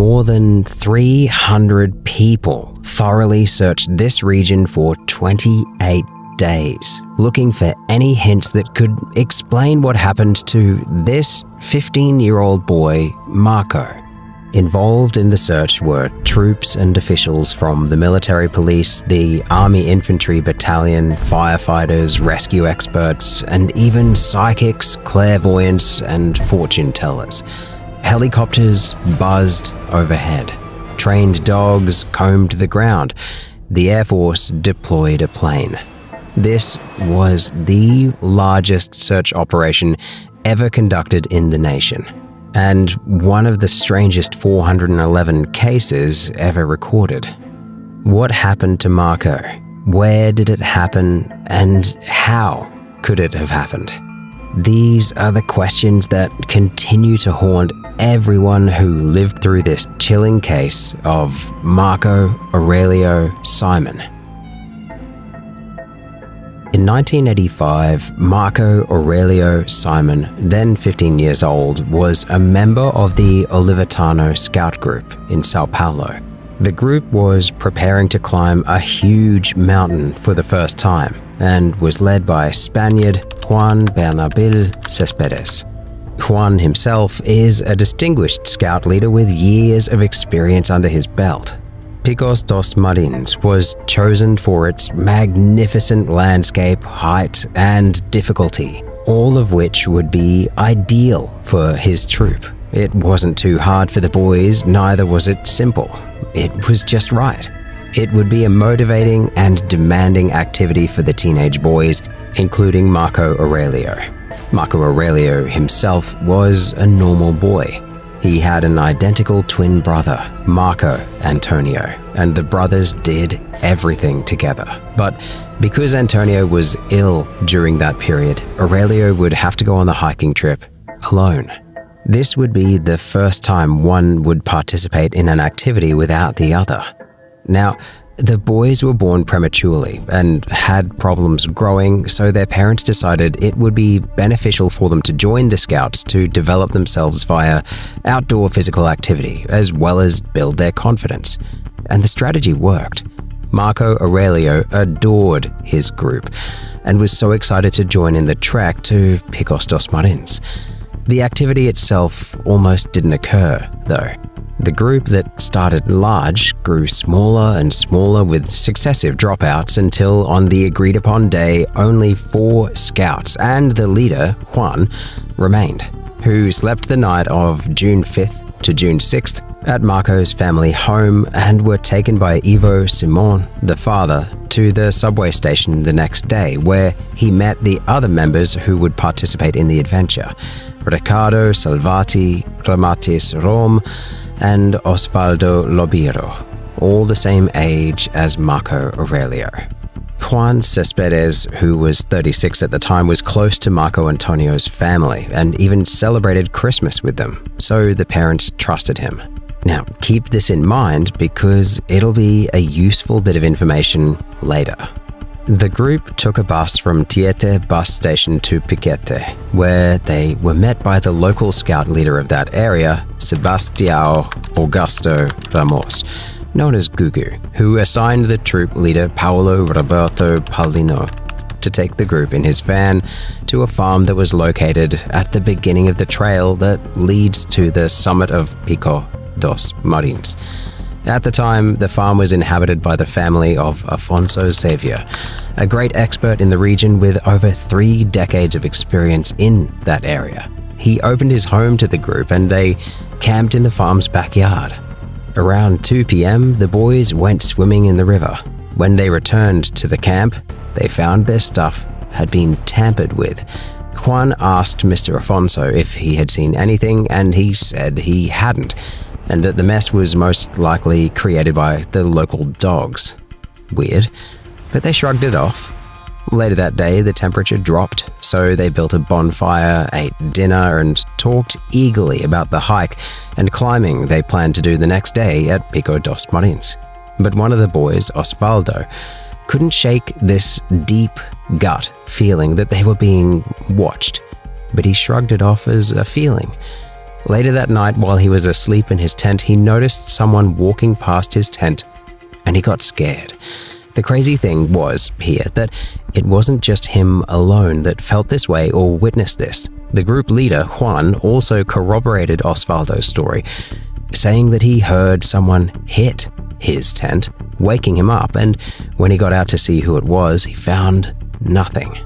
More than 300 people thoroughly searched this region for 28 days, looking for any hints that could explain what happened to this 15-year-old boy, Marco. Involved in the search were troops and officials from the military police, the Army Infantry Battalion, firefighters, rescue experts, and even psychics, clairvoyants, and fortune tellers. Helicopters buzzed overhead. Trained dogs combed the ground. The Air Force deployed a plane. This was the largest search operation ever conducted in the nation, and one of the strangest 411 cases ever recorded. What happened to Marco? Where did it happen? And how could it have happened? These are the questions that continue to haunt everyone who lived through this chilling case of Marco Aurelio Simon. In 1985, Marco Aurelio Simon, then 15 years old, was a member of the Olivetano Scout Group in Sao Paulo. The group was preparing to climb a huge mountain for the first time and was led by Spaniard Juan Bernabéu Céspedes. Juan himself is a distinguished scout leader with years of experience under his belt. Picos dos Marins was chosen for its magnificent landscape, height, and difficulty, all of which would be ideal for his troop. It wasn't too hard for the boys, neither was it simple. It was just right. It would be a motivating and demanding activity for the teenage boys, including Marco Aurelio. Marco Aurelio himself was a normal boy. He had an identical twin brother, Marco Antonio, and the brothers did everything together. But because Antonio was ill during that period, Aurelio would have to go on the hiking trip alone. This would be the first time one would participate in an activity without the other. Now, the boys were born prematurely and had problems growing, so their parents decided it would be beneficial for them to join the Scouts to develop themselves via outdoor physical activity, as well as build their confidence. And the strategy worked. Marco Aurelio adored his group and was so excited to join in the trek to Picos dos Marins. The activity itself almost didn't occur, though. The group that started large grew smaller and smaller with successive dropouts until on the agreed-upon day, only 4 scouts and the leader, Juan, remained, who slept the night of June 5th to June 6th at Marco's family home and were taken by Ivo Simon, the father, to the subway station the next day, where he met the other members who would participate in the adventure: Riccardo Salvati, Ramatis Rom, and Osvaldo Lobiro, all the same age as Marco Aurelio. Juan Céspedes, who was 36 at the time, was close to Marco Antonio's family and even celebrated Christmas with them, so the parents trusted him. Now, keep this in mind because it'll be a useful bit of information later. The group took a bus from Tietê bus station to Piquete, where they were met by the local scout leader of that area, Sebastião Augusto Ramos, known as Gugu, who assigned the troop leader Paulo Roberto Paulino to take the group in his van to a farm that was located at the beginning of the trail that leads to the summit of Pico dos Marins. At the time, the farm was inhabited by the family of Afonso Xavier, a great expert in the region with over 3 decades of experience in that area. He opened his home to the group and they camped in the farm's backyard. Around 2 p.m., the boys went swimming in the river. When they returned to the camp, they found their stuff had been tampered with. Juan asked Mr. Afonso if he had seen anything, and he said he hadn't, and that the mess was most likely created by the local dogs. Weird, but they shrugged it off. Later that day, the temperature dropped, so they built a bonfire, ate dinner, and talked eagerly about the hike and climbing they planned to do the next day at Pico dos Marins. But one of the boys, Osvaldo, couldn't shake this deep gut feeling that they were being watched, but he shrugged it off as a feeling. Later that night, while he was asleep in his tent, he noticed someone walking past his tent, and he got scared. The crazy thing was here that it wasn't just him alone that felt this way or witnessed this. The group leader, Juan, also corroborated Osvaldo's story, saying that he heard someone hit his tent, waking him up, and when he got out to see who it was, he found nothing.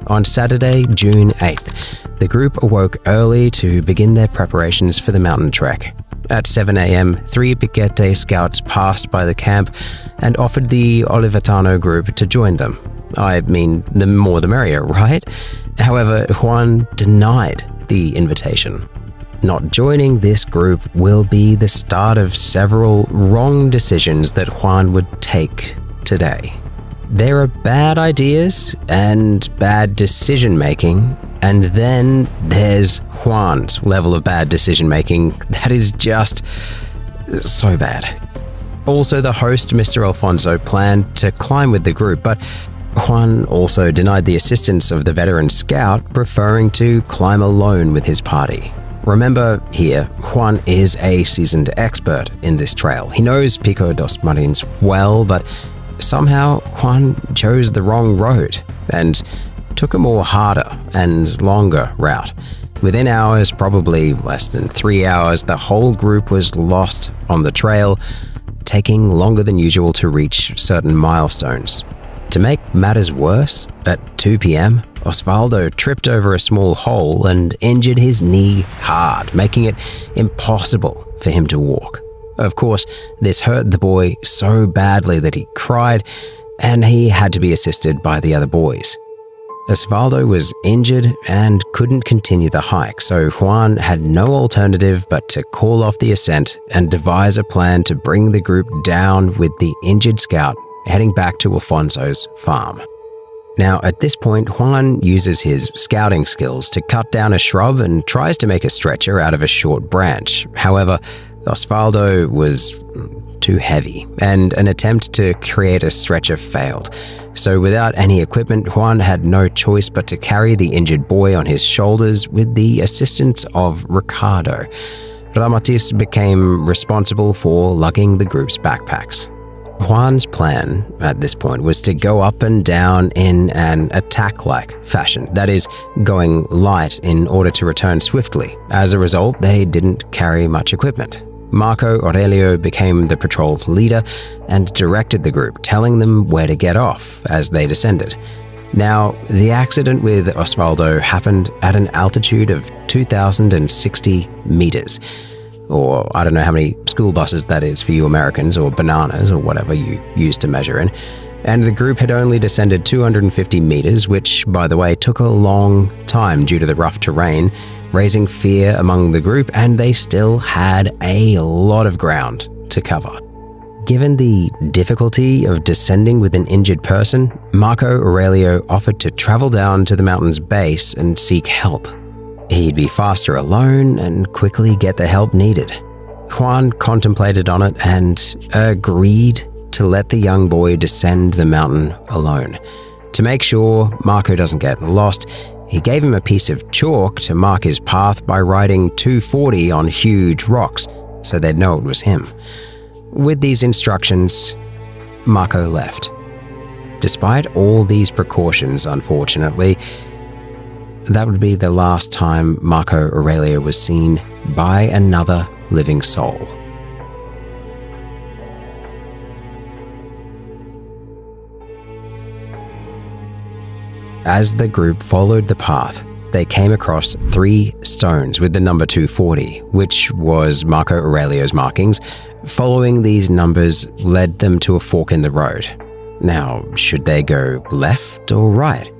On Saturday, June 8th, the group awoke early to begin their preparations for the mountain trek. At 7 a.m., 3 Piquete scouts passed by the camp and offered the Olivetano group to join them. I mean, the more the merrier, right? However, Juan denied the invitation. Not joining this group will be the start of several wrong decisions that Juan would take today. There are bad ideas and bad decision-making, and then there's Juan's level of bad decision-making that is just so bad. Also, the host, Mr. Alfonso, planned to climb with the group, but Juan also denied the assistance of the veteran scout, preferring to climb alone with his party. Remember here, Juan is a seasoned expert in this trail. He knows Pico dos Marins well, but somehow Juan chose the wrong road and took a more harder and longer route. Within hours, probably less than 3 hours, the whole group was lost on the trail, taking longer than usual to reach certain milestones. To make matters worse, at 2 p.m., Osvaldo tripped over a small hole and injured his knee hard, making it impossible for him to walk. Of course, this hurt the boy so badly that he cried, and he had to be assisted by the other boys. Osvaldo was injured and couldn't continue the hike, so Juan had no alternative but to call off the ascent and devise a plan to bring the group down with the injured scout heading back to Alfonso's farm. Now, at this point, Juan uses his scouting skills to cut down a shrub and tries to make a stretcher out of a short branch. However, Osvaldo was too heavy, and an attempt to create a stretcher failed. So without any equipment, Juan had no choice but to carry the injured boy on his shoulders with the assistance of Ricardo. Ramatis became responsible for lugging the group's backpacks. Juan's plan at this point was to go up and down in an attack-like fashion, that is, going light in order to return swiftly. As a result, they didn't carry much equipment. Marco Aurelio became the patrol's leader and directed the group, telling them where to get off as they descended. Now, the accident with Osvaldo happened at an altitude of 2,060 meters. Or I don't know how many school buses that is for you Americans, or bananas, or whatever you use to measure in. And the group had only descended 250 meters, which, by the way, took a long time due to the rough terrain, raising fear among the group, and they still had a lot of ground to cover. Given the difficulty of descending with an injured person, Marco Aurelio offered to travel down to the mountain's base and seek help. He'd be faster alone and quickly get the help needed. Juan contemplated on it and agreed to let the young boy descend the mountain alone. To make sure Marco doesn't get lost, he gave him a piece of chalk to mark his path by writing 240 on huge rocks so they'd know it was him. With these instructions, Marco left. Despite all these precautions, unfortunately, that would be the last time Marco Aurelio was seen by another living soul. As the group followed the path, they came across 3 stones with the number 240, which was Marco Aurelio's markings. Following these numbers led them to a fork in the road. Now, should they go left or right?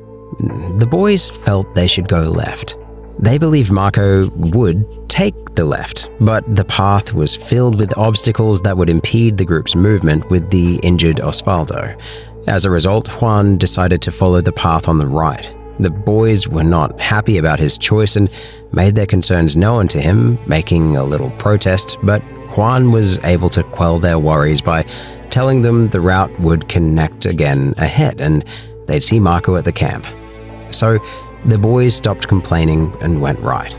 The boys felt they should go left. They believed Marco would take the left, but the path was filled with obstacles that would impede the group's movement with the injured Osvaldo. As a result, Juan decided to follow the path on the right. The boys were not happy about his choice and made their concerns known to him, making a little protest, but Juan was able to quell their worries by telling them the route would connect again ahead and they'd see Marco at the camp. So the boys stopped complaining and went right.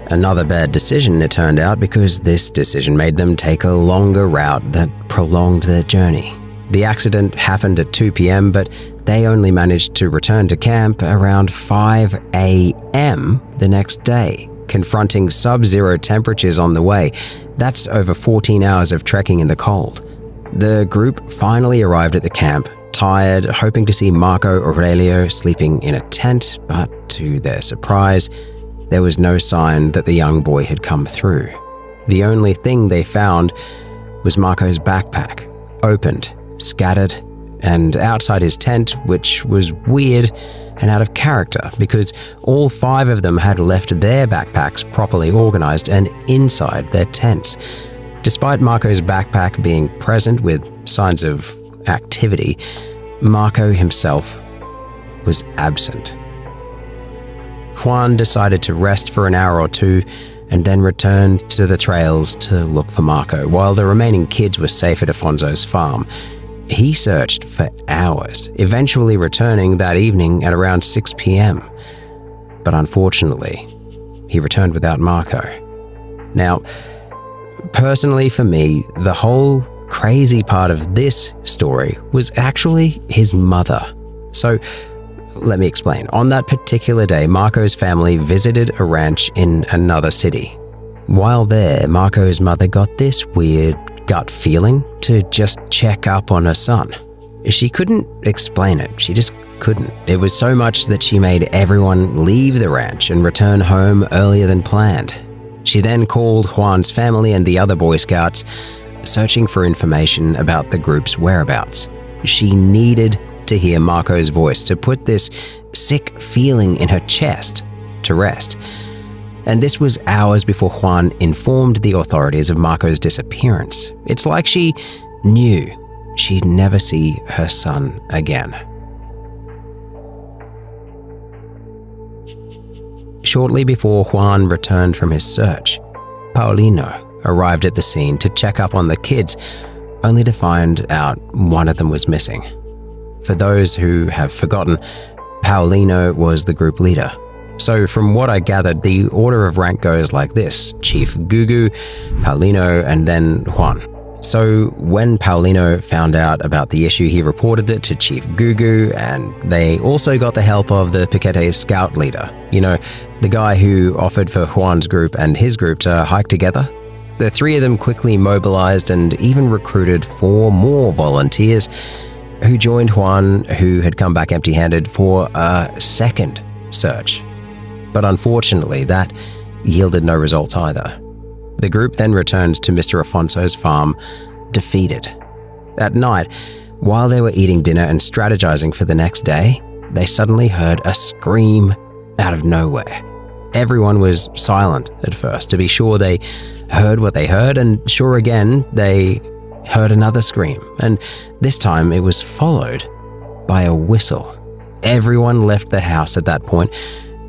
Another bad decision, it turned out, because this decision made them take a longer route that prolonged their journey. The accident happened at 2 p.m., but they only managed to return to camp around 5 a.m. the next day, confronting sub-zero temperatures on the way. That's over 14 hours of trekking in the cold. The group finally arrived at the camp, tired, hoping to see Marco Aurelio sleeping in a tent, but to their surprise, there was no sign that the young boy had come through. The only thing they found was Marco's backpack, opened, scattered, and outside his tent, which was weird and out of character because all 5 of them had left their backpacks properly organized and inside their tents. Despite Marco's backpack being present with signs of activity, Marco himself was absent. Juan decided to rest for an hour or two and then returned to the trails to look for Marco, while the remaining kids were safe at Afonso's farm. He searched for hours, eventually returning that evening at around 6 p.m. But unfortunately, he returned without Marco. Now, personally for me, the whole crazy part of this story was actually his mother. So, let me explain. On that particular day, Marco's family visited a ranch in another city. While there, Marco's mother got this weird gut feeling to just check up on her son. She couldn't explain it. She just couldn't. It was so much that she made everyone leave the ranch and return home earlier than planned. She then called Juan's family and the other Boy Scouts, searching for information about the group's whereabouts. She needed to hear Marco's voice to put this sick feeling in her chest to rest. And this was hours before Juan informed the authorities of Marco's disappearance. It's like she knew she'd never see her son again. Shortly before Juan returned from his search, Paulino arrived at the scene to check up on the kids, only to find out one of them was missing. For those who have forgotten, Paulino was the group leader. So from what I gathered, the order of rank goes like this: Chief Gugu, Paulino, and then Juan. So when Paulino found out about the issue, he reported it to Chief Gugu, and they also got the help of the Piquete's scout leader. You know, the guy who offered for Juan's group and his group to hike together. The 3 of them quickly mobilized and even recruited 4 more volunteers who joined Juan, who had come back empty-handed, for a second search. But unfortunately, that yielded no results either. The group then returned to Mr. Afonso's farm, defeated. At night, while they were eating dinner and strategizing for the next day, they suddenly heard a scream out of nowhere. Everyone was silent at first to be sure they heard what they heard, and sure again, they heard another scream, and this time it was followed by a whistle. Everyone left the house at that point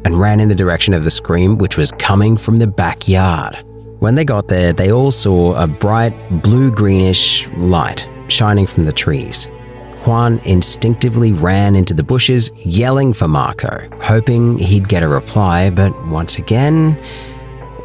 and ran in the direction of the scream, which was coming from the backyard. When they got there, they all saw a bright blue-greenish light shining from the trees. Juan instinctively ran into the bushes, yelling for Marco, hoping he'd get a reply, but once again,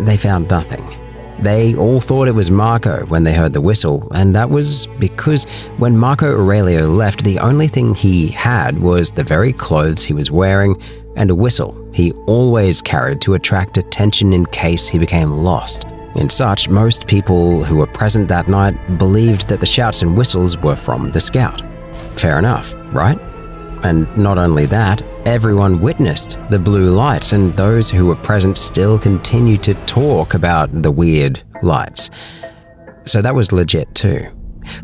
they found nothing. They all thought it was Marco when they heard the whistle, and that was because when Marco Aurelio left, the only thing he had was the very clothes he was wearing and a whistle he always carried to attract attention in case he became lost. In such, most people who were present that night believed that the shouts and whistles were from the scout. Fair enough, right? And not only that, everyone witnessed the blue lights, and those who were present still continued to talk about the weird lights. So that was legit too.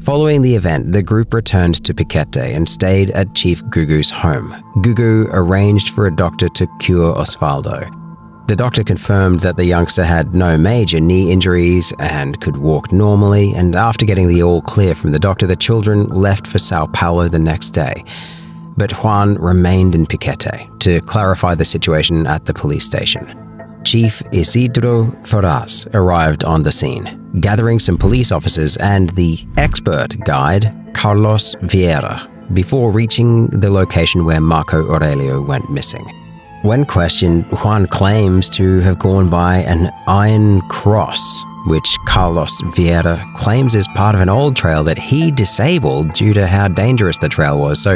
Following the event, the group returned to Piquete and stayed at Chief Gugu's home. Gugu arranged for a doctor to cure Osvaldo. The doctor confirmed that the youngster had no major knee injuries and could walk normally, and after getting the all clear from the doctor, the children left for Sao Paulo the next day. But Juan remained in Piquete to clarify the situation at the police station. Chief Isidro Ferraz arrived on the scene, gathering some police officers and the expert guide, Carlos Vieira, before reaching the location where Marco Aurelio went missing. When questioned, Juan claims to have gone by an iron cross, which Carlos Vieira claims is part of an old trail that he disabled due to how dangerous the trail was. So,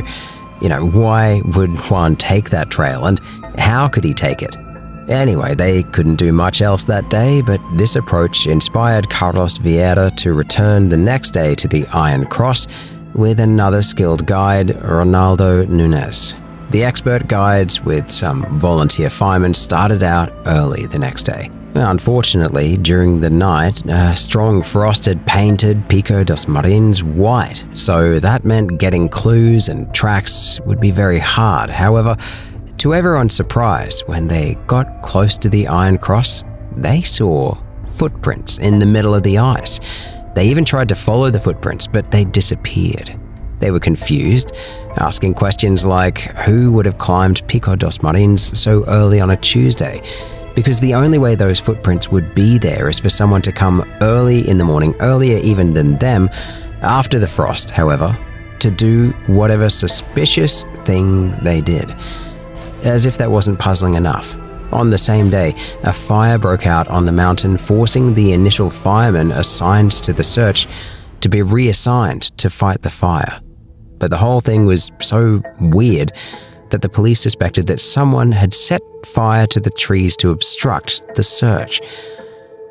why would Juan take that trail, and how could he take it? Anyway, they couldn't do much else that day, but this approach inspired Carlos Vieira to return the next day to the Iron Cross with another skilled guide, Ronaldo Nunes. The expert guides with some volunteer firemen started out early the next day. Unfortunately, during the night, a strong frost had painted Pico dos Marins white, so that meant getting clues and tracks would be very hard. However, to everyone's surprise, when they got close to the Iron Cross, they saw footprints in the middle of the ice. They even tried to follow the footprints, but they disappeared. They were confused, asking questions like who would have climbed Pico dos Marins so early on a Tuesday, because the only way those footprints would be there is for someone to come early in the morning, earlier even than them, after the frost, however, to do whatever suspicious thing they did. As if that wasn't puzzling enough, on the same day, a fire broke out on the mountain, forcing the initial firemen assigned to the search to be reassigned to fight the fire. But the whole thing was so weird that the police suspected that someone had set fire to the trees to obstruct the search.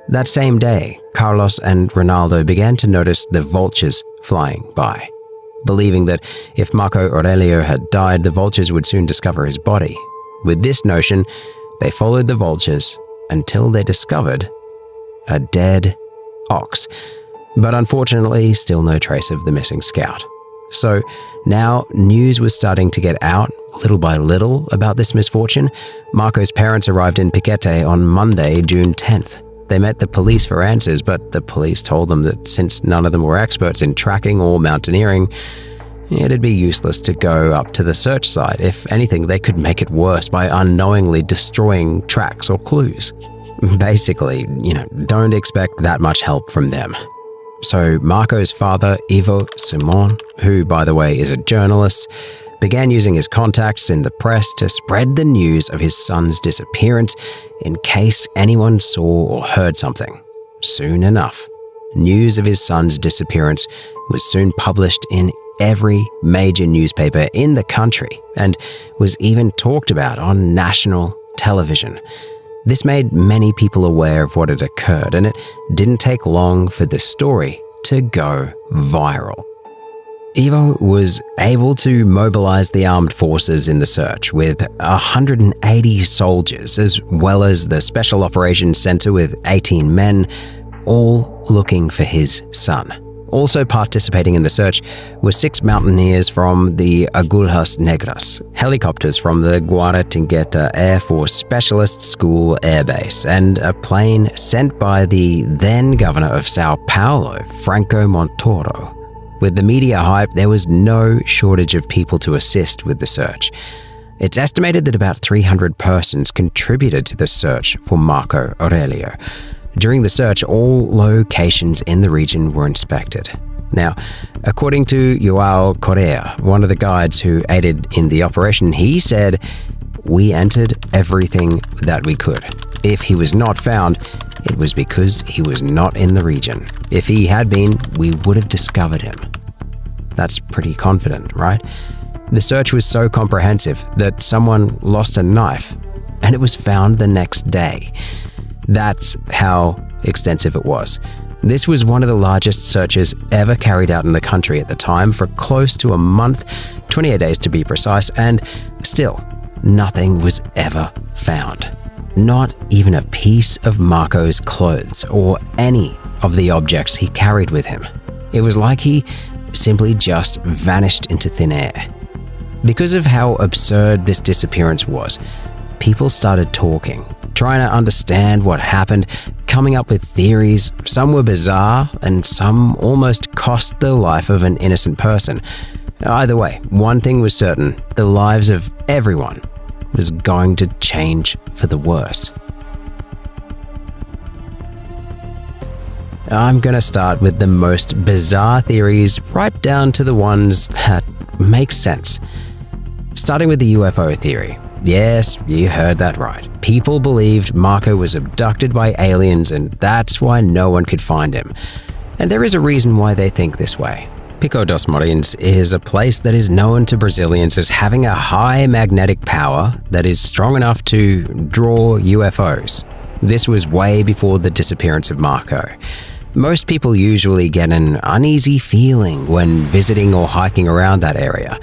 That same day, Carlos and Ronaldo began to notice the vultures flying by, believing that if Marco Aurelio had died, the vultures would soon discover his body. With this notion, they followed the vultures until they discovered a dead ox, but unfortunately still no trace of the missing scout. So now news was starting to get out little by little about this misfortune. Marco's parents arrived in Piquete on Monday, June 10th. They met the police for answers, but the police told them that since none of them were experts in tracking or mountaineering, it'd be useless to go up to the search site. If anything, they could make it worse by unknowingly destroying tracks or clues. Basically, don't expect that much help from them. So Marco's father, Ivo Simon, who by the way is a journalist, began using his contacts in the press to spread the news of his son's disappearance in case anyone saw or heard something. Soon enough, news of his son's disappearance was soon published in every major newspaper in the country and was even talked about on national television. This made many people aware of what had occurred, and it didn't take long for the story to go viral. Ivo was able to mobilize the armed forces in the search with 180 soldiers, as well as the Special Operations Center with 18 men, all looking for his son. Also participating in the search were 6 mountaineers from the Agulhas Negras, helicopters from the Guaratingueta Air Force Specialist School Air Base, and a plane sent by the then governor of Sao Paulo, Franco Montoro. With the media hype, there was no shortage of people to assist with the search. It's estimated that about 300 persons contributed to the search for Marco Aurelio. During the search, all locations in the region were inspected. Now, according to João Correa, one of the guides who aided in the operation, he said, "We entered everything that we could. If he was not found, it was because he was not in the region. If he had been, we would have discovered him." That's pretty confident, right? The search was so comprehensive that someone lost a knife, and it was found the next day. That's how extensive it was. This was one of the largest searches ever carried out in the country at the time for close to a month, 28 days to be precise, and still, nothing was ever found. Not even a piece of Marco's clothes or any of the objects he carried with him. It was like he simply just vanished into thin air. Because of how absurd this disappearance was, people started talking, trying to understand what happened, coming up with theories. Some were bizarre, and some almost cost the life of an innocent person. Either way, one thing was certain: the lives of everyone was going to change for the worse. I'm going to start with the most bizarre theories, right down to the ones that make sense. Starting with the UFO theory. Yes, you heard that right. People believed Marco was abducted by aliens, and that's why no one could find him. And there is a reason why they think this way. Pico dos Marins is a place that is known to Brazilians as having a high magnetic power that is strong enough to draw UFOs. This was way before the disappearance of Marco. Most people usually get an uneasy feeling when visiting or hiking around that area.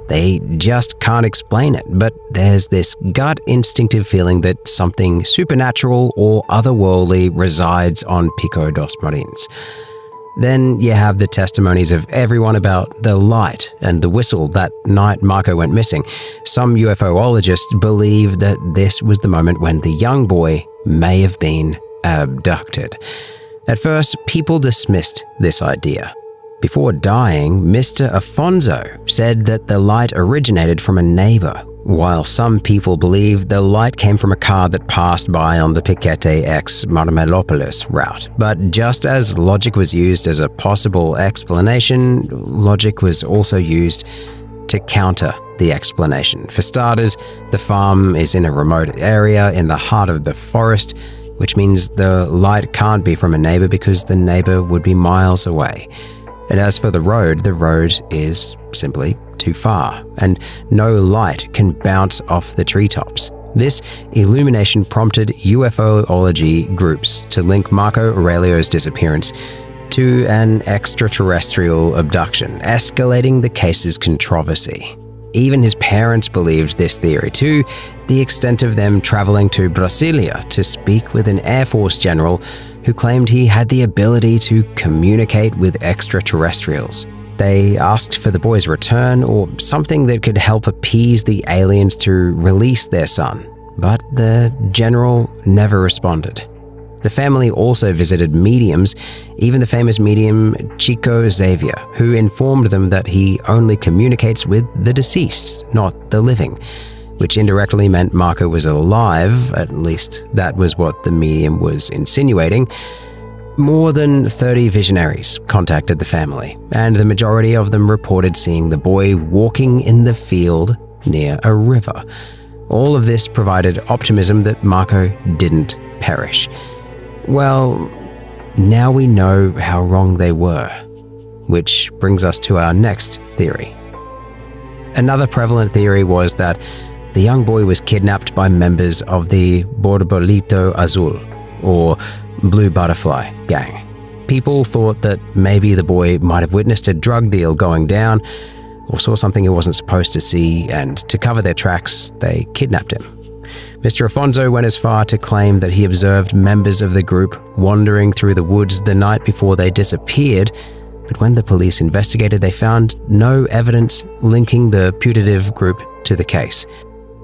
They just can't explain it, but there's this gut instinctive feeling that something supernatural or otherworldly resides on Pico dos Marins. Then you have the testimonies of everyone about the light and the whistle that night Marco went missing. Some UFOologists believe that this was the moment when the young boy may have been abducted. At first, people dismissed this idea. Before dying, Mr. Afonso said that the light originated from a neighbor, while some people believe the light came from a car that passed by on the Piquete x Marmelopolis route. But just as logic was used as a possible explanation, logic was also used to counter the explanation. For starters, the farm is in a remote area in the heart of the forest, which means the light can't be from a neighbor because the neighbor would be miles away. And as for the road is simply too far, and no light can bounce off the treetops. This illumination prompted UFOlogy groups to link Marco Aurelio's disappearance to an extraterrestrial abduction, escalating the case's controversy. Even his parents believed this theory, to the extent of them traveling to Brasilia to speak with an Air Force general who claimed he had the ability to communicate with extraterrestrials. They asked for the boy's return or something that could help appease the aliens to release their son, but the general never responded. The family also visited mediums, even the famous medium Chico Xavier, who informed them that he only communicates with the deceased, not the living, which indirectly meant Marco was alive, at least that was what the medium was insinuating. More than 30 visionaries contacted the family, and the majority of them reported seeing the boy walking in the field near a river. All of this provided optimism that Marco didn't perish. Well, now we know how wrong they were, which brings us to our next theory. Another prevalent theory was that the young boy was kidnapped by members of the Borbolito Azul, or Blue Butterfly gang. People thought that maybe the boy might have witnessed a drug deal going down, or saw something he wasn't supposed to see, and to cover their tracks, they kidnapped him. Mr. Afonso went as far to claim that he observed members of the group wandering through the woods the night before they disappeared, but when the police investigated, they found no evidence linking the putative group to the case.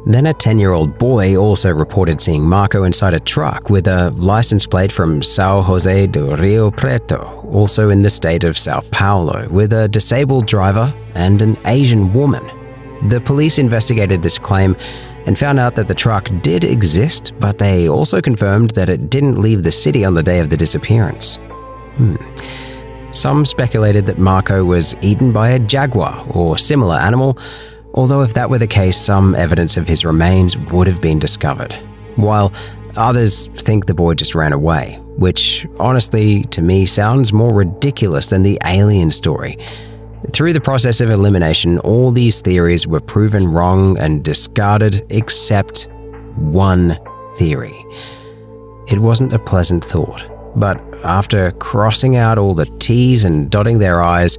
Then a 10-year-old boy also reported seeing Marco inside a truck with a license plate from São José do Rio Preto, also in the state of São Paulo, with a disabled driver and an Asian woman. The police investigated this claim and found out that the truck did exist, but they also confirmed that it didn't leave the city on the day of the disappearance. Some speculated that Marco was eaten by a jaguar or similar animal, although if that were the case, some evidence of his remains would have been discovered, while others think the boy just ran away, which honestly, to me, sounds more ridiculous than the alien story. Through the process of elimination, all these theories were proven wrong and discarded except one theory. It wasn't a pleasant thought, but after crossing out all the T's and dotting their I's,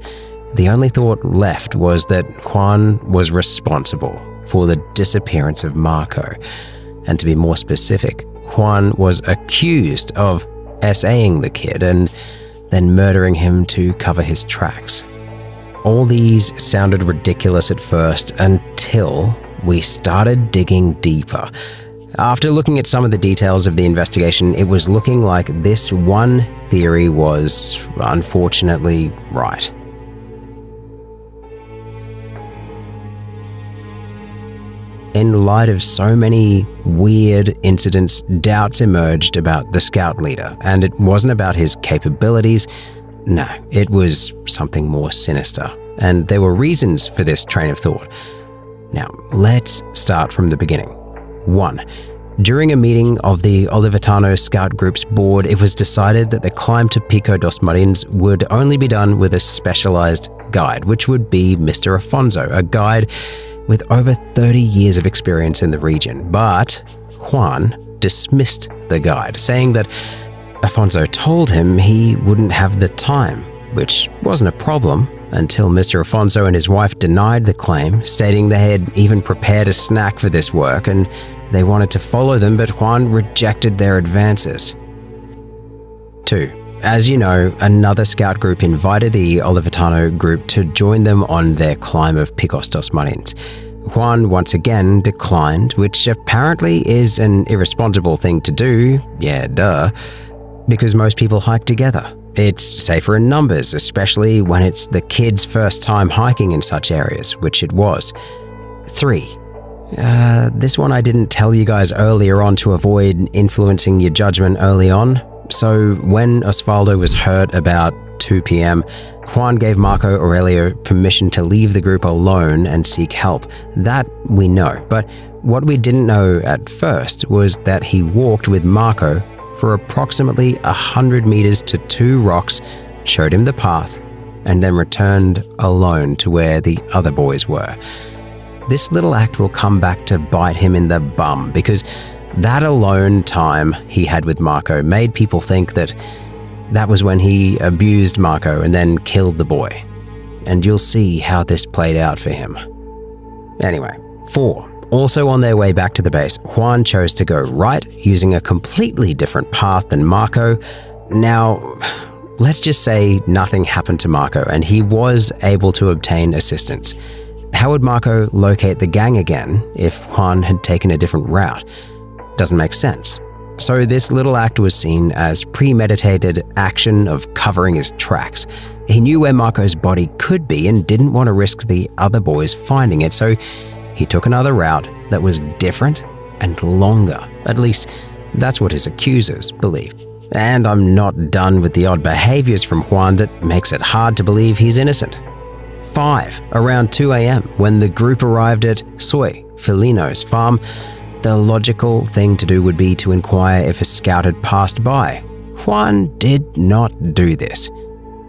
the only thought left was that Juan was responsible for the disappearance of Marco. And to be more specific, Juan was accused of SAing the kid and then murdering him to cover his tracks. All these sounded ridiculous at first until we started digging deeper. After looking at some of the details of the investigation, it was looking like this one theory was, unfortunately, right. In light of so many weird incidents, doubts emerged about the scout leader, and it wasn't about his capabilities. No, it was something more sinister, and there were reasons for this train of thought. Now, let's start from the beginning. 1. During a meeting of the Olivetano Scout Group's board, it was decided that the climb to Pico dos Marins would only be done with a specialized guide, which would be Mr. Afonso, a guide with over 30 years of experience in the region. But Juan dismissed the guide, saying that Afonso told him he wouldn't have the time, which wasn't a problem until Mr. Afonso and his wife denied the claim, stating they had even prepared a snack for this work and they wanted to follow them, but Juan rejected their advances. 2. As you know, another scout group invited the Olivetano group to join them on their climb of Picos dos Marins. Juan once again declined, which apparently is an irresponsible thing to do, yeah, duh, because most people hike together. It's safer in numbers, especially when it's the kids' first time hiking in such areas, which it was. 3. This one I didn't tell you guys earlier on to avoid influencing your judgment early on. So when Osvaldo was hurt about 2 p.m., Juan gave Marco Aurelio permission to leave the group alone and seek help. That we know, but what we didn't know at first was that he walked with Marco for approximately 100 meters to 2 rocks, showed him the path, and then returned alone to where the other boys were. This little act will come back to bite him in the bum, because that alone time he had with Marco made people think that was when he abused Marco and then killed the boy. And you'll see how this played out for him. Anyway, 4. Also on their way back to the base, Juan chose to go right, using a completely different path than Marco. Now, let's just say nothing happened to Marco and he was able to obtain assistance. How would Marco locate the gang again if Juan had taken a different route? Doesn't make sense. So this little act was seen as premeditated action of covering his tracks. He knew where Marco's body could be and didn't want to risk the other boys finding it, so he took another route that was different and longer. At least, that's what his accusers believed. And I'm not done with the odd behaviors from Juan that makes it hard to believe he's innocent. 5. Around 2 a.m., when the group arrived at Soy Felino's farm, the logical thing to do would be to inquire if a scout had passed by. Juan did not do this.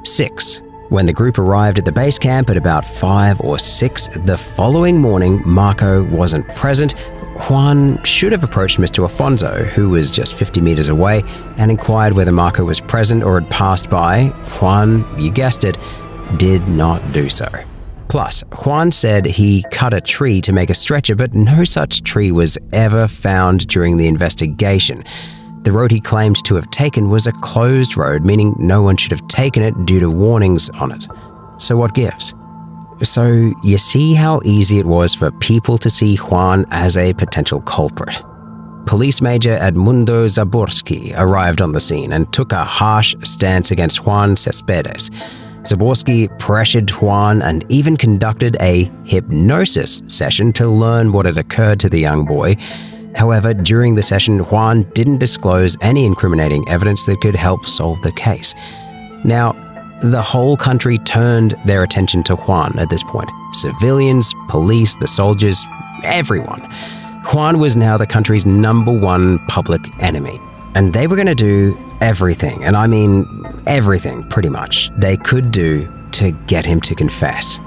6. When the group arrived at the base camp at about 5 or 6 the following morning, Marco wasn't present. Juan should have approached Mr. Afonso, who was just 50 meters away, and inquired whether Marco was present or had passed by. Juan, you guessed it, did not do so. Plus, Juan said he cut a tree to make a stretcher, but no such tree was ever found during the investigation. The road he claimed to have taken was a closed road, meaning no one should have taken it due to warnings on it. So what gives? So you see how easy it was for people to see Juan as a potential culprit. Police Major Edmundo Zaborski arrived on the scene and took a harsh stance against Juan Cespedes. Zaborski pressured Juan and even conducted a hypnosis session to learn what had occurred to the young boy. However, during the session, Juan didn't disclose any incriminating evidence that could help solve the case. Now, the whole country turned their attention to Juan at this point. Civilians, police, the soldiers, everyone. Juan was now the country's #1 public enemy. And they were going to do everything, and I mean everything pretty much, they could do to get him to confess.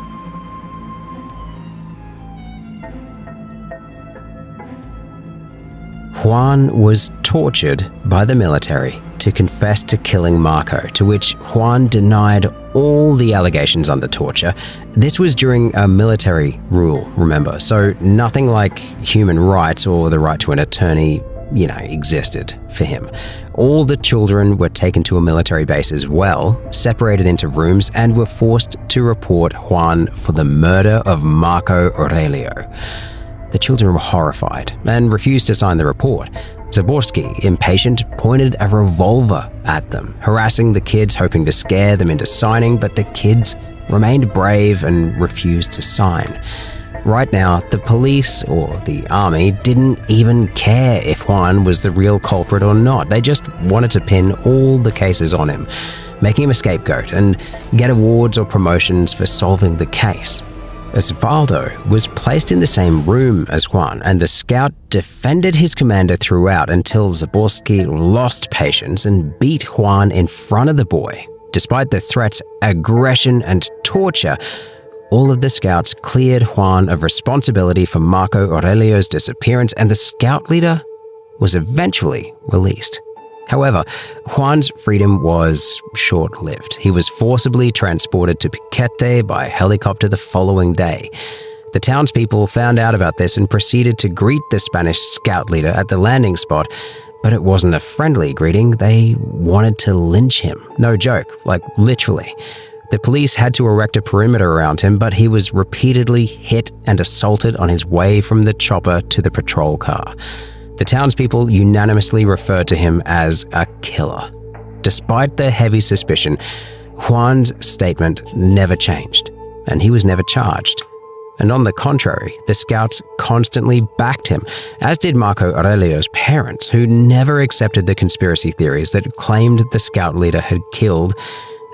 Juan was tortured by the military to confess to killing Marco, to which Juan denied all the allegations under torture. This was during a military rule, remember, so nothing like human rights or the right to an attorney existed for him. All the children were taken to a military base as well, separated into rooms, and were forced to report Juan for the murder of Marco Aurelio. The children were horrified and refused to sign the report. Zaborski, impatient, pointed a revolver at them, harassing the kids, hoping to scare them into signing, but the kids remained brave and refused to sign. Right now, the police or the army didn't even care if Juan was the real culprit or not. They just wanted to pin all the cases on him, making him a scapegoat and get awards or promotions for solving the case. Osvaldo was placed in the same room as Juan, and the scout defended his commander throughout until Zaborski lost patience and beat Juan in front of the boy. Despite the threats, aggression, and torture, all of the scouts cleared Juan of responsibility for Marco Aurelio's disappearance, and the scout leader was eventually released. However, Juan's freedom was short-lived. He was forcibly transported to Piquete by helicopter the following day. The townspeople found out about this and proceeded to greet the Spanish scout leader at the landing spot, but it wasn't a friendly greeting. They wanted to lynch him. No joke, like literally. The police had to erect a perimeter around him, but he was repeatedly hit and assaulted on his way from the chopper to the patrol car. The townspeople unanimously referred to him as a killer. Despite their heavy suspicion, Juan's statement never changed, and he was never charged. And on the contrary, the scouts constantly backed him, as did Marco Aurelio's parents, who never accepted the conspiracy theories that claimed the scout leader had killed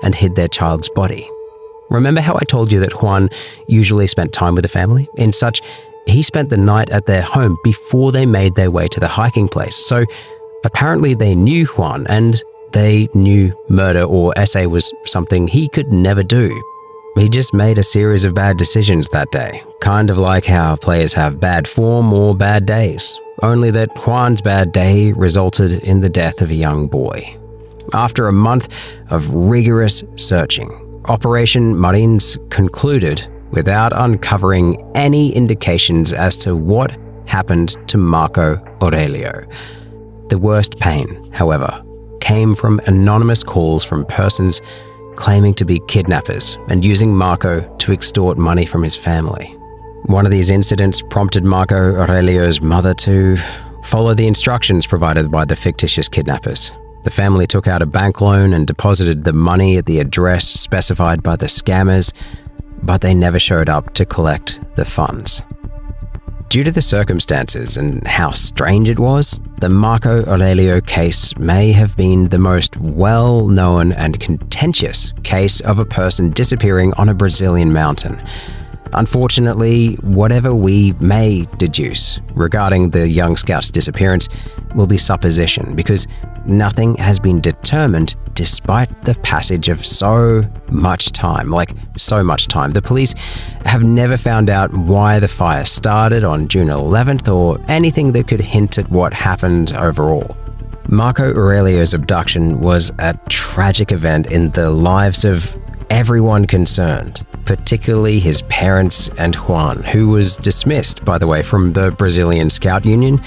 and hid their child's body. Remember how I told you that Juan usually spent time with the family? He spent the night at their home before they made their way to the hiking place. So apparently they knew Juan, and they knew murder or SA was something he could never do. He just made a series of bad decisions that day, kind of like how players have bad form or bad days, only that Juan's bad day resulted in the death of a young boy. After a month of rigorous searching, Operation Marines concluded without uncovering any indications as to what happened to Marco Aurelio. The worst pain, however, came from anonymous calls from persons claiming to be kidnappers and using Marco to extort money from his family. One of these incidents prompted Marco Aurelio's mother to follow the instructions provided by the fictitious kidnappers. The family took out a bank loan and deposited the money at the address specified by the scammers, but they never showed up to collect the funds. Due to the circumstances and how strange it was, the Marco Aurelio case may have been the most well-known and contentious case of a person disappearing on a Brazilian mountain. Unfortunately, whatever we may deduce regarding the young scout's disappearance will be supposition, because nothing has been determined despite the passage of so much time. The police have never found out why the fire started on June 11th or anything that could hint at what happened overall. Marco Aurelio's abduction was a tragic event in the lives of everyone concerned, particularly his parents and Juan, who was dismissed, by the way, from the Brazilian Scout Union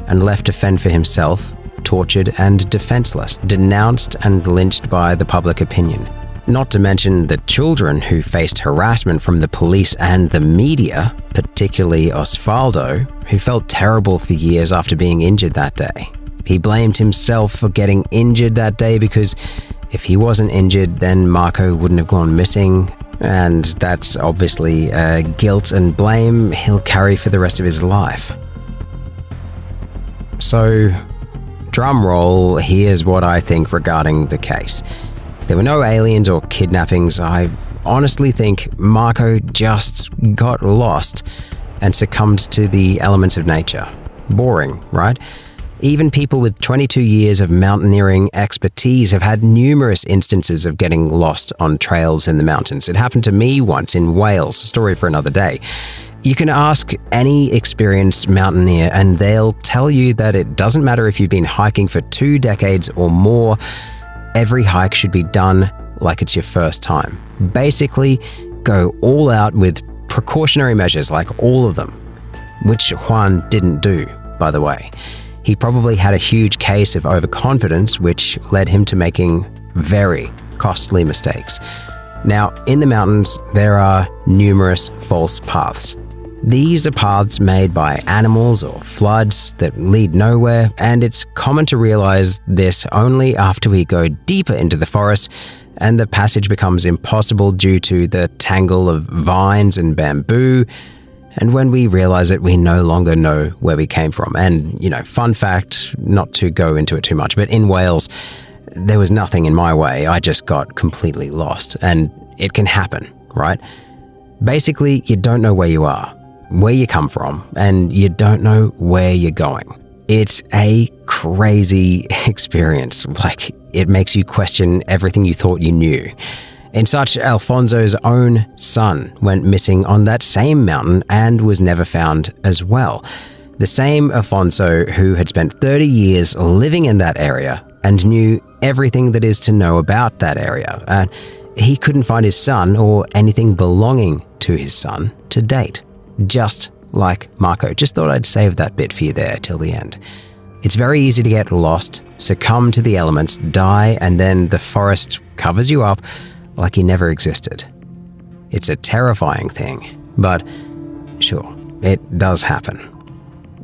and left to fend for himself, tortured and defenseless, denounced and lynched by the public opinion. Not to mention the children who faced harassment from the police and the media, particularly Osvaldo, who felt terrible for years after being injured that day. He blamed himself for getting injured that day because if he wasn't injured, then Marco wouldn't have gone missing, and that's obviously guilt and blame he'll carry for the rest of his life. So, drum roll, here's what I think regarding the case. There were no aliens or kidnappings. I honestly think Marco just got lost and succumbed to the elements of nature. Boring, right? Even people with 22 years of mountaineering expertise have had numerous instances of getting lost on trails in the mountains. It happened to me once in Wales, a story for another day. You can ask any experienced mountaineer and they'll tell you that it doesn't matter if you've been hiking for 2 decades or more, every hike should be done like it's your first time. Basically, go all out with precautionary measures, like all of them, which Juan didn't do, by the way. He probably had a huge case of overconfidence, which led him to making very costly mistakes. Now, in the mountains, there are numerous false paths. These are paths made by animals or floods that lead nowhere, and it's common to realize this only after we go deeper into the forest and the passage becomes impossible due to the tangle of vines and bamboo. And when we realize it, we no longer know where we came from. And, fun fact, not to go into it too much, but in Wales, there was nothing in my way. I just got completely lost. And it can happen, right? Basically, you don't know where you are, where you come from, and you don't know where you're going. It's a crazy experience. Like, it makes you question everything you thought you knew. In such, Alfonso's own son went missing on that same mountain and was never found as well. The same Alfonso who had spent 30 years living in that area and knew everything that is to know about that area. And he couldn't find his son or anything belonging to his son to date. Just like Marco. Just thought I'd save that bit for you there till the end. It's very easy to get lost, succumb to the elements, die, and then the forest covers you up like you never existed. It's a terrifying thing, but sure, it does happen.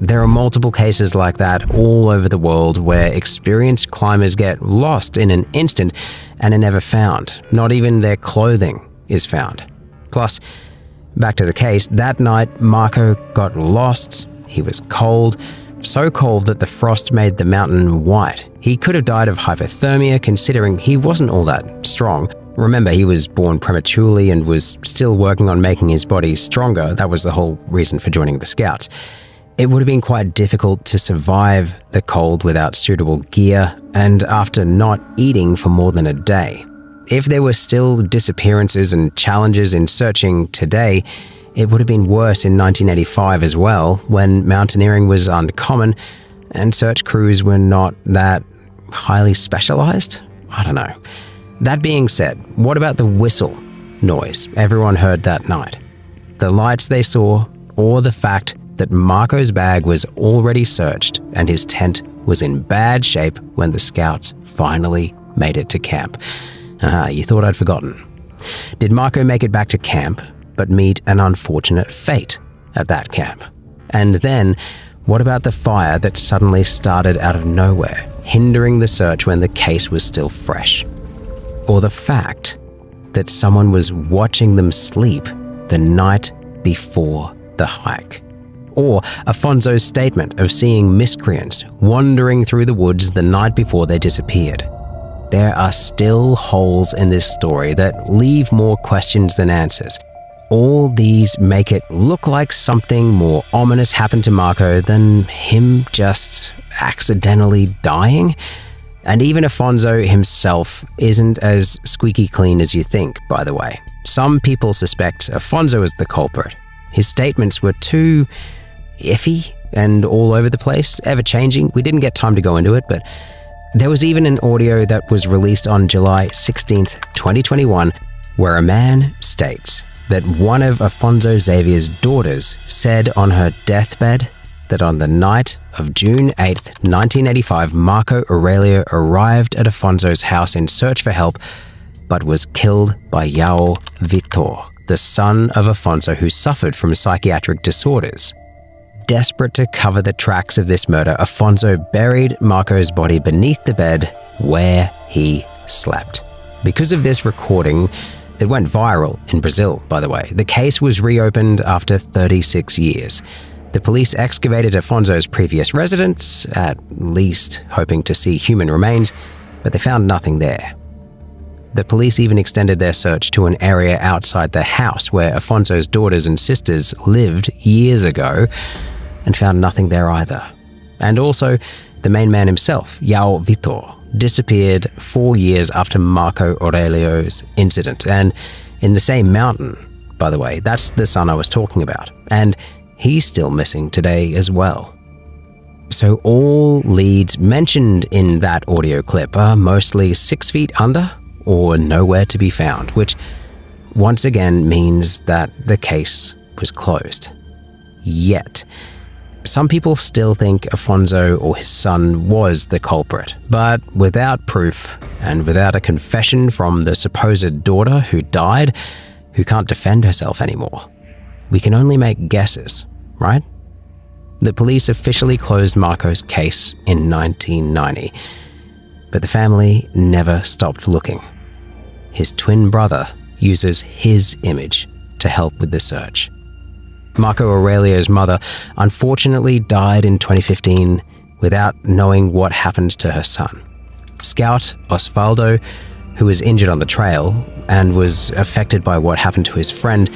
There are multiple cases like that all over the world where experienced climbers get lost in an instant and are never found. Not even their clothing is found. Plus, back to the case, that night Marco got lost. He was cold, so cold that the frost made the mountain white. He could have died of hypothermia considering he wasn't all that strong. Remember, he was born prematurely and was still working on making his body stronger. That was the whole reason for joining the Scouts. It would have been quite difficult to survive the cold without suitable gear and after not eating for more than a day. If there were still disappearances and challenges in searching today, it would have been worse in 1985 as well, when mountaineering was uncommon and search crews were not that highly specialized? I don't know. That being said, what about the whistle noise everyone heard that night? The lights they saw, or the fact that Marco's bag was already searched and his tent was in bad shape when the Scouts finally made it to camp. You thought I'd forgotten. Did Marco make it back to camp, but meet an unfortunate fate at that camp? And then, what about the fire that suddenly started out of nowhere, hindering the search when the case was still fresh? Or the fact that someone was watching them sleep the night before the hike? Or Afonso's statement of seeing miscreants wandering through the woods the night before they disappeared. There are still holes in this story that leave more questions than answers. All these make it look like something more ominous happened to Marco than him just accidentally dying. And even Afonso himself isn't as squeaky clean as you think, by the way. Some people suspect Afonso is the culprit. His statements were too iffy and all over the place, ever-changing. We didn't get time to go into it, but there was even an audio that was released on July 16th, 2021, where a man states that one of Afonso Xavier's daughters said on her deathbed that on the night of June 8th, 1985, Marco Aurelio arrived at Afonso's house in search for help, but was killed by João Vitor, the son of Afonso who suffered from psychiatric disorders. Desperate to cover the tracks of this murder, Afonso buried Marco's body beneath the bed where he slept. Because of this recording, it went viral in Brazil, by the way. The case was reopened after 36 years. The police excavated Afonso's previous residence, at least hoping to see human remains, but they found nothing there. The police even extended their search to an area outside the house where Afonso's daughters and sisters lived years ago, and found nothing there either. And also, the main man himself, João Vitor, disappeared 4 years after Marco Aurelio's incident, and in the same mountain, by the way. That's the son I was talking about, and he's still missing today as well. So all leads mentioned in that audio clip are mostly 6 feet under or nowhere to be found, which once again means that the case was closed. Yet, some people still think Afonso or his son was the culprit, but without proof and without a confession from the supposed daughter who died, who can't defend herself anymore, we can only make guesses, right? The police officially closed Marco's case in 1990, but the family never stopped looking. His twin brother uses his image to help with the search. Marco Aurelio's mother unfortunately died in 2015 without knowing what happened to her son. Scout Osvaldo, who was injured on the trail and was affected by what happened to his friend,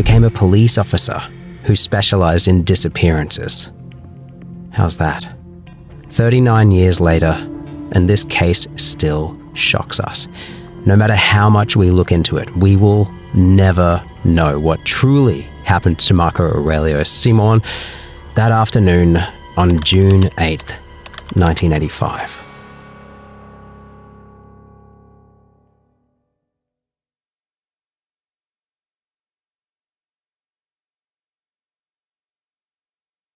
became a police officer who specialized in disappearances. How's that? 39 years later, and this case still shocks us. No matter how much we look into it, we will never know what truly happened to Marco Aurelio Simon that afternoon on June 8th, 1985.